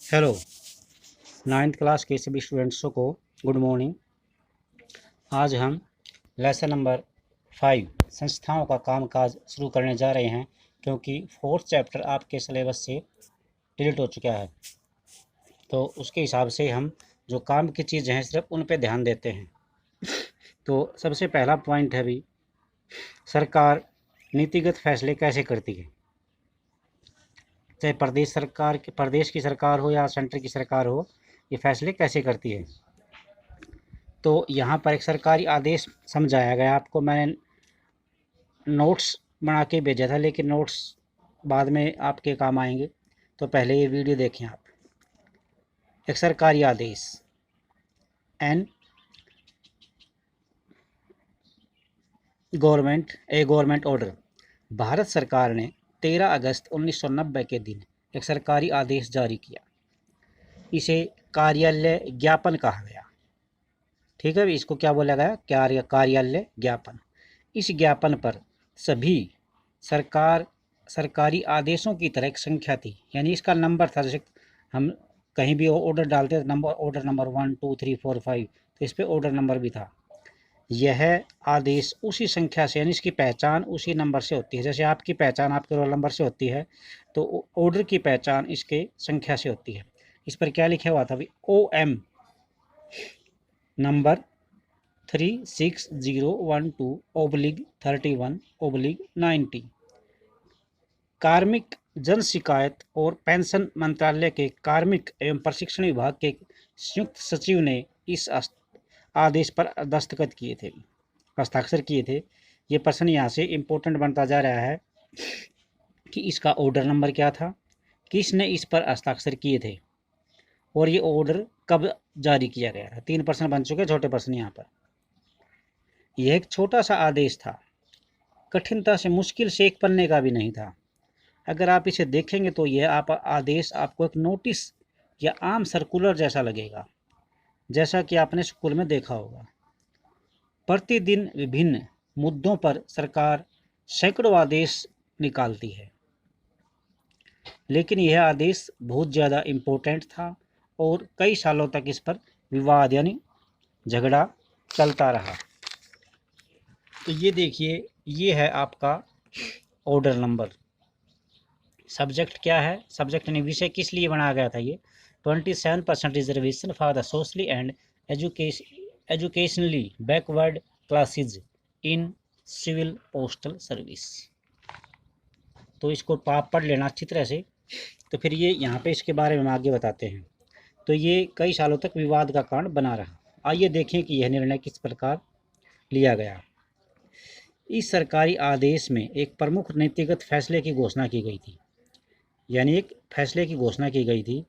Hello, ninth class के सभी स्टूडेंट्सों को गुड मॉर्निंग। आज हम लेसन नंबर 5 संस्थाओं का कामकाज शुरू करने जा रहे हैं, क्योंकि फोर्थ चैप्टर आपके सिलेबस से डिलीट हो चुका है। तो उसके हिसाब से हम जो काम की चीज़ हैं सिर्फ उन पे ध्यान देते हैं। तो सबसे पहला पॉइंट है भी, सरकार नीतिगत फैसले कैसे करती है। चाहे प्रदेश की सरकार हो या सेंटर की सरकार हो, ये फैसले कैसे करती है। तो यहाँ पर एक सरकारी आदेश समझाया गया आपको। मैंने नोट्स बना के भेजा था, लेकिन नोट्स बाद में आपके काम आएंगे, तो पहले ये वीडियो देखें आप। एक सरकारी आदेश एन गवर्नमेंट ऑर्डर। भारत सरकार ने 13 अगस्त 1990 के दिन एक सरकारी आदेश जारी किया। इसे कार्यालय ज्ञापन कहा गया। ठीक है, इसको क्या बोला गया, कार्यालय ज्ञापन। इस ज्ञापन पर सभी सरकारी आदेशों की तरह एक संख्या थी, यानी इसका नंबर था। जैसे हम कहीं भी ऑर्डर डालते थे, ऑर्डर नंबर 1 2 3 4 5, तो इस पर ऑर्डर नंबर भी था। यह आदेश उसी संख्या से, यानी इसकी पहचान उसी नंबर से होती है। जैसे आपकी पहचान आपके रोल नंबर से होती है, तो ऑर्डर की पहचान इसके संख्या से होती है। इस पर क्या लिखा हुआ था भाई, OM नंबर 36012/31/90। कार्मिक जन शिकायत और पेंशन मंत्रालय के कार्मिक एवं प्रशिक्षण विभाग के संयुक्त सचिव ने इस आदेश पर हस्ताक्षर किए थे। ये प्रश्न यहाँ से इम्पोर्टेंट बनता जा रहा है कि इसका ऑर्डर नंबर क्या था, किसने इस पर हस्ताक्षर किए थे, और ये ऑर्डर कब जारी किया गया था। 3 प्रश्न बन चुके, छोटे प्रश्न यहाँ पर। यह एक छोटा सा आदेश था, कठिनता से मुश्किल से एक पन्ने का भी नहीं था। अगर आप इसे देखेंगे तो यह आदेश आपको एक नोटिस या आम सर्कुलर जैसा लगेगा, जैसा कि आपने स्कूल में देखा होगा। प्रतिदिन विभिन्न मुद्दों पर सरकार सैकड़ों आदेश निकालती है, लेकिन यह आदेश बहुत ज़्यादा इम्पोर्टेंट था और कई सालों तक इस पर विवाद यानी झगड़ा चलता रहा। तो ये देखिए, ये है आपका ऑर्डर नंबर। सब्जेक्ट क्या है, सब्जेक्ट यानी विषय किस लिए बनाया गया था ये, 27% reservation for the socially and educationally backward classes in civil postal service. तो इसको आप पढ़ लेना अच्छी तरह से। तो फिर ये यहाँ पे इसके बारे में हम आगे बताते हैं। तो ये कई सालों तक विवाद का कारण बना रहा। आइए देखें कि यह निर्णय किस प्रकार लिया गया। इस सरकारी आदेश में एक प्रमुख नीतिगत फैसले की घोषणा की गई थी, यानी एक फैसले की घोषणा की गई थी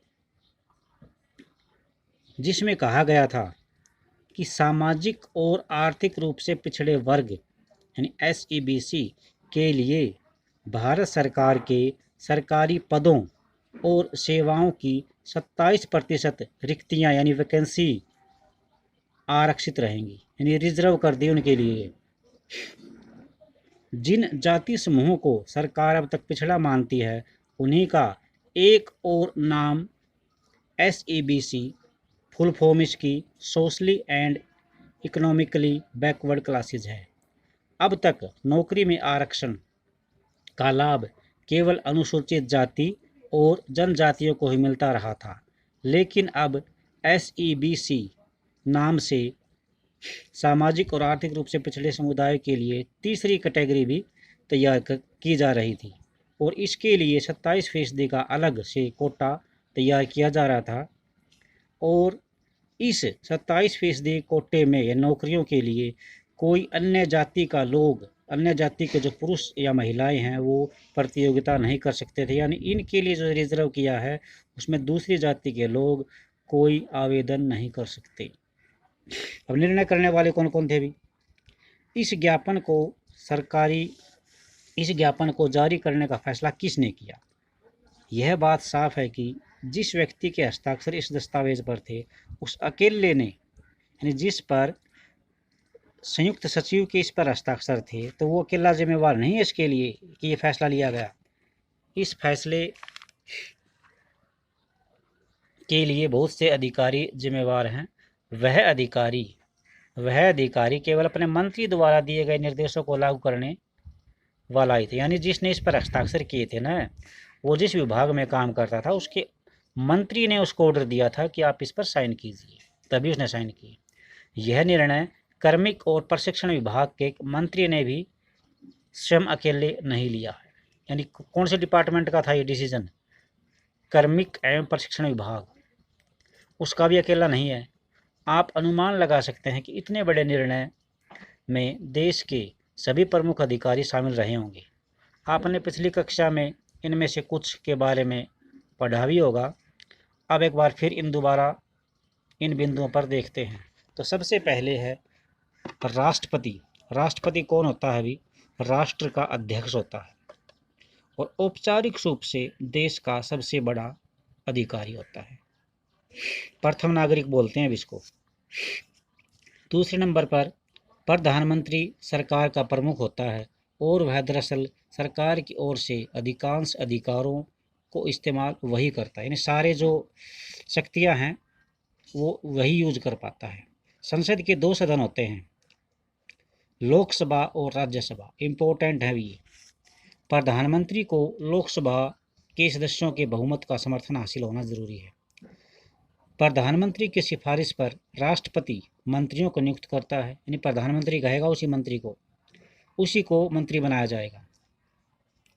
जिसमें कहा गया था कि सामाजिक और आर्थिक रूप से पिछड़े वर्ग यानी SEBC के लिए भारत सरकार के सरकारी पदों और सेवाओं की 27% रिक्तियां यानी वैकेंसी आरक्षित रहेंगी, यानी रिजर्व कर दी उनके लिए। जिन जाति समूहों को सरकार अब तक पिछड़ा मानती है, उन्हीं का एक और नाम SEBC फुल फॉर्म इसकी socially and economically backward classes है। अब तक नौकरी में आरक्षण का लाभ केवल अनुसूचित जाति और जनजातियों को ही मिलता रहा था, लेकिन अब SEBC नाम से सामाजिक और आर्थिक रूप से पिछड़े समुदाय के लिए तीसरी कैटेगरी भी तैयार की जा रही थी, और इसके लिए 27% का अलग से कोटा तैयार किया जा रहा था। और इस 27% कोटे में नौकरियों के लिए कोई अन्य जाति के जो पुरुष या महिलाएं हैं वो प्रतियोगिता नहीं कर सकते थे, यानी इनके लिए जो रिजर्व किया है उसमें दूसरी जाति के लोग कोई आवेदन नहीं कर सकते। अब निर्णय करने वाले कौन कौन थे भी। इस ज्ञापन को जारी करने का फैसला किसने किया। यह बात साफ है कि जिस व्यक्ति के हस्ताक्षर इस दस्तावेज पर थे, उस अकेले ने, यानी जिस पर संयुक्त सचिव के इस पर हस्ताक्षर थे, तो वो अकेला जिम्मेवार नहीं है इसके लिए कि ये फैसला लिया गया। इस फैसले के लिए बहुत से अधिकारी जिम्मेवार हैं। वह अधिकारी केवल अपने मंत्री द्वारा दिए गए निर्देशों को लागू करने वाला ही था। यानी जिसने इस पर हस्ताक्षर किए थे ना, वो जिस विभाग में काम करता था उसके मंत्री ने उसको ऑर्डर दिया था कि आप इस पर साइन कीजिए, तभी उसने साइन किए। यह निर्णय कार्मिक और प्रशिक्षण विभाग के मंत्री ने भी स्वयं अकेले नहीं लिया है। यानी कौन से डिपार्टमेंट का था ये डिसीजन? कार्मिक एवं प्रशिक्षण विभाग, उसका भी अकेला नहीं है। आप अनुमान लगा सकते हैं कि इतने बड़े निर्णय में देश के सभी प्रमुख अधिकारी शामिल रहे होंगे। आपने पिछली कक्षा में इनमें से कुछ के बारे में पढ़ा भी होगा। अब एक बार फिर इन बिंदुओं पर देखते हैं। तो सबसे पहले है राष्ट्रपति। राष्ट्रपति कौन होता है अभी? राष्ट्र का अध्यक्ष होता है और औपचारिक रूप से देश का सबसे बड़ा अधिकारी होता है। प्रथम नागरिक बोलते हैं अब इसको। दूसरे नंबर पर प्रधानमंत्री सरकार का प्रमुख होता है और वह दरअसल सरकार की ओर से अधिकांश अधिकारों को इस्तेमाल वही करता है। यानी सारे जो शक्तियां हैं वो वही यूज कर पाता है। संसद के 2 सदन होते हैं, लोकसभा और राज्यसभा। इम्पोर्टेंट है ये। प्रधानमंत्री को लोकसभा के सदस्यों के बहुमत का समर्थन हासिल होना जरूरी है। प्रधानमंत्री की सिफारिश पर राष्ट्रपति मंत्रियों को नियुक्त करता है। यानी प्रधानमंत्री कहेगा उसी को मंत्री बनाया जाएगा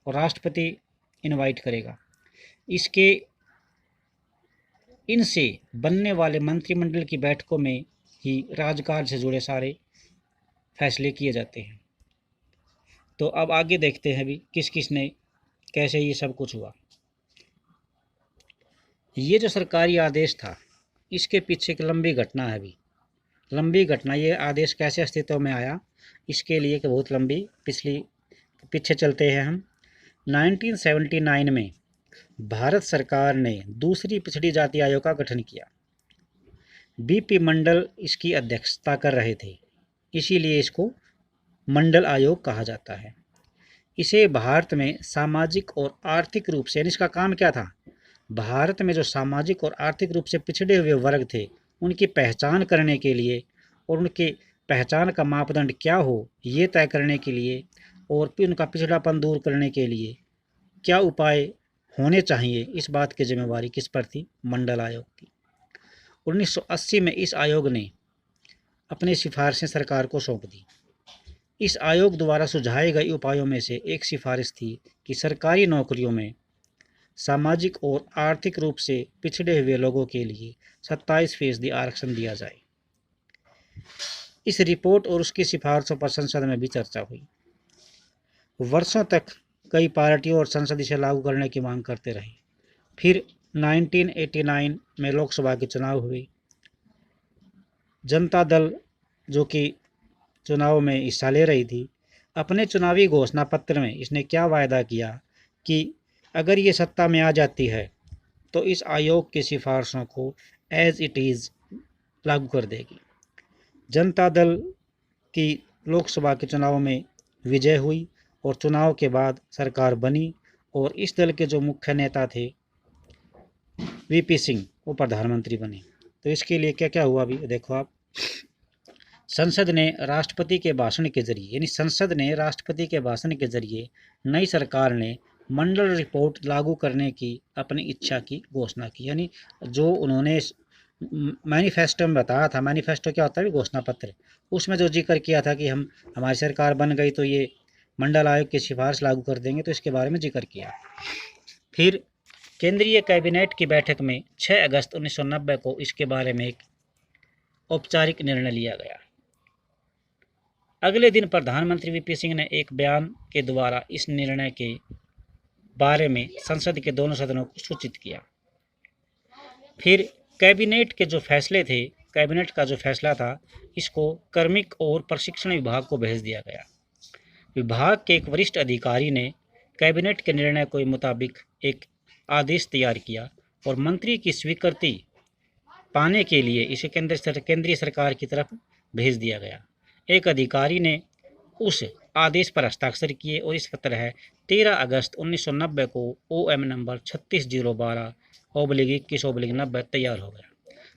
और राष्ट्रपति इनवाइट करेगा। इनसे बनने वाले मंत्रिमंडल की बैठकों में ही राजकाज से जुड़े सारे फैसले किए जाते हैं। तो अब आगे देखते हैं अभी किस किस ने कैसे ये सब कुछ हुआ। ये जो सरकारी आदेश था इसके पीछे एक लंबी घटना है। अभी लंबी घटना, ये आदेश कैसे अस्तित्व में आया इसके लिए कि बहुत लंबी पीछे चलते हैं हम। 1979 में भारत सरकार ने दूसरी पिछड़ी जाति आयोग का गठन किया। बीपी मंडल इसकी अध्यक्षता कर रहे थे, इसीलिए इसको मंडल आयोग कहा जाता है। इसे भारत में सामाजिक और आर्थिक रूप से, इसका काम क्या था? भारत में जो सामाजिक और आर्थिक रूप से पिछड़े हुए वर्ग थे उनकी पहचान करने के लिए और उनके पहचान का मापदंड क्या हो ये तय करने के लिए और फिर उनका पिछड़ापन दूर करने के लिए क्या उपाय होने चाहिए, इस बात की जिम्मेवारी किस पर थी? मंडल आयोग की। 1980 में इस आयोग ने अपनी सिफारिशें सरकार को सौंप दी। इस आयोग द्वारा सुझाए गए उपायों में से एक सिफारिश थी कि सरकारी नौकरियों में सामाजिक और आर्थिक रूप से पिछड़े हुए लोगों के लिए 27% आरक्षण दिया जाए। इस रिपोर्ट और उसकी सिफारिशों पर संसद में भी चर्चा हुई। वर्षों तक कई पार्टियों और संसद इसे लागू करने की मांग करते रहे। फिर 1989 में लोकसभा के चुनाव हुए। जनता दल जो कि चुनाव में हिस्सा ले रही थी, अपने चुनावी घोषणा पत्र में इसने क्या वायदा किया कि अगर ये सत्ता में आ जाती है तो इस आयोग की सिफारिशों को एज इट इज़ लागू कर देगी। जनता दल की लोकसभा के चुनाव में विजय हुई और चुनाव के बाद सरकार बनी और इस दल के जो मुख्य नेता थे वीपी सिंह वो प्रधानमंत्री बने। तो इसके लिए क्या क्या हुआ अभी देखो आप। संसद ने राष्ट्रपति के भाषण के जरिए नई सरकार ने मंडल रिपोर्ट लागू करने की अपनी इच्छा की घोषणा की। यानी जो उन्होंने मैनिफेस्टो में बताया था, मैनिफेस्टो क्या होता है? घोषणा पत्र। उसमें जो जिक्र किया था कि हमारी सरकार बन गई तो ये मंडल आयोग की सिफारिश लागू कर देंगे, तो इसके बारे में जिक्र किया। फिर केंद्रीय कैबिनेट की बैठक में 6 अगस्त 1990 को इसके बारे में एक औपचारिक निर्णय लिया गया। अगले दिन प्रधानमंत्री वीपी सिंह ने एक बयान के द्वारा इस निर्णय के बारे में संसद के दोनों सदनों को सूचित किया। फिर कैबिनेट का जो फैसला था इसको कार्मिक और प्रशिक्षण विभाग को भेज दिया गया। विभाग के एक वरिष्ठ अधिकारी ने कैबिनेट के निर्णय के मुताबिक एक आदेश तैयार किया और मंत्री की स्वीकृति पाने के लिए इसे केंद्रीय सरकार की तरफ भेज दिया गया। एक अधिकारी ने उस आदेश पर हस्ताक्षर किए और इस पत्र है 13 अगस्त 1990 को OM नंबर 36/12/21/90 तैयार हो गया।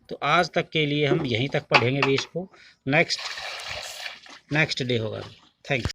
तो आज तक के लिए हम यहीं तक पढ़ेंगे भी इसको, नेक्स्ट डे होगा। Thank you.